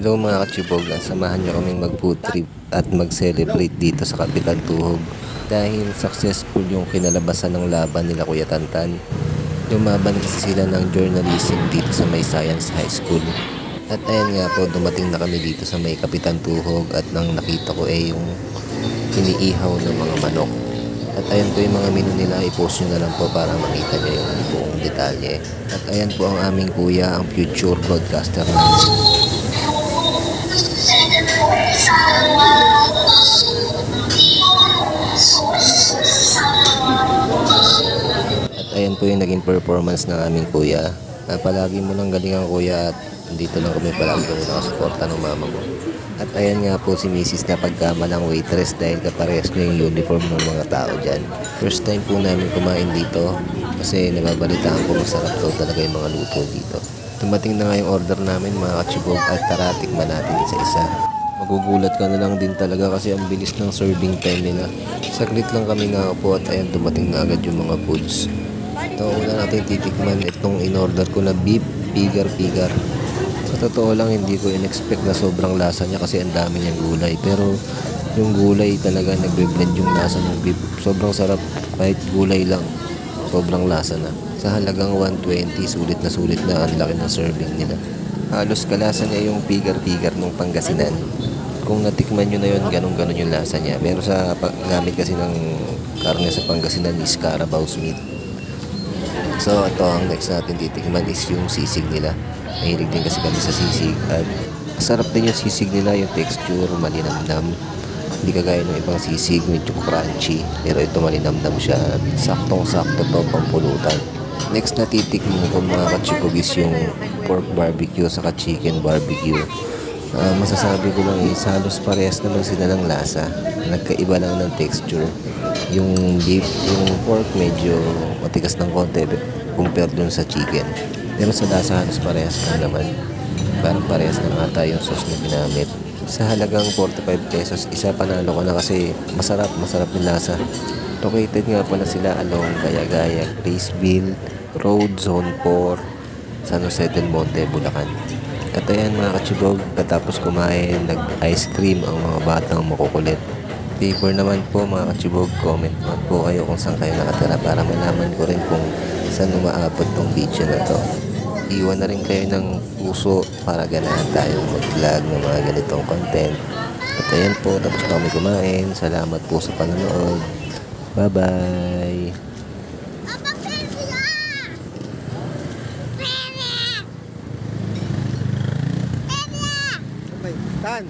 Hello mga katsibog, samahan nyo kaming mag-food trip at mag-celebrate dito sa Kapitan Tuhog. Dahil successful yung kinalabasan ng laban nila Kuya Tantan. Lumaban kasi sila ng journalism dito sa May Science High School. At ayan nga po, dumating na kami dito sa May Kapitan Tuhog at nang nakita ko yung iniihaw ng mga manok. At ayan po yung mga menu nila, i-post nyo na lang po para makita nyo yung buong detalye. At ayan po ang aming kuya, ang future broadcaster namin. At ayan po yung naging performance ng aming kuya. Palagi mo lang galingan kuya at dito lang kami palagi kami nakasuporta ng mama mo. At ayan nga po si Mrs. na pagkamalang waitress dahil kaparehas niya yung uniform ng mga tao dyan. First time po namin kumain dito kasi nababalitaan ko masarap daw talaga yung mga luto dito. Dumating na nga yung order namin mga katsibog at tara tikman natin isa-isa. Magugulat ka na lang din talaga kasi ang bilis ng serving time nila. Saglit lang kami nga po at ayan dumating na agad yung mga foods. Ito una natin titikman itong in-order ko na beef pigar-pigar. Sa totoo lang hindi ko in-expect na sobrang lasa niya kasi ang dami niyang gulay. Pero yung gulay talaga nagbe-blend yung lasa ng beef. Sobrang sarap kahit gulay lang. Sobrang lasa na. Sa halagang 120 sulit na ang laki ng serving nila. Halos kalasa niya yung pigar-pigar ng Pangasinan. Kung natikman nyo na yun, ganun-ganun yung lasa niya. Pero sa gamit kasi ng karne sa Pangasinan is Carabao's meat. So ito ang next natin titikman is yung sisig nila. Mahilig din kasi kami sa sisig at masarap din yung sisig nila, yung texture malinamnam. Hindi kagaya ng ibang sisig medyo crunchy, pero ito malinamnam siya. Saktong-sakto to pampulutan. Next na titikman ko mga katsibog is yung pork barbecue saka chicken barbecue. Masasabi ko lang is halos parehas naman sila ng lasa. Nagkaiba lang ng texture. Yung beef, yung pork medyo matigas ng konti compare dun sa chicken. Pero sa lasa halos parehas lang naman. Parang parehas na ata yung sauce na ginamit. Sa halagang 45 pesos, isa panalo ko na kasi masarap yung lasa. Located nga pala sila along Gaya-Gaya, Graceville, Road, Zone 4, San Jose del Monte, Bulacan. At ayan mga katsibog, katapos kumain, nag-ice cream ang mga batang makukulit. Favor naman po mga katsibog, comment naman po kayo kung saan kayo nakatira para malaman ko rin kung saan umaabot tong video na to. Iwan na rin kayo ng puso para ganahan tayong mag-vlog ng mga ganitong content. At ayan po, tapos na kami kumain. Salamat po sa panonood. Bye-bye! Tan!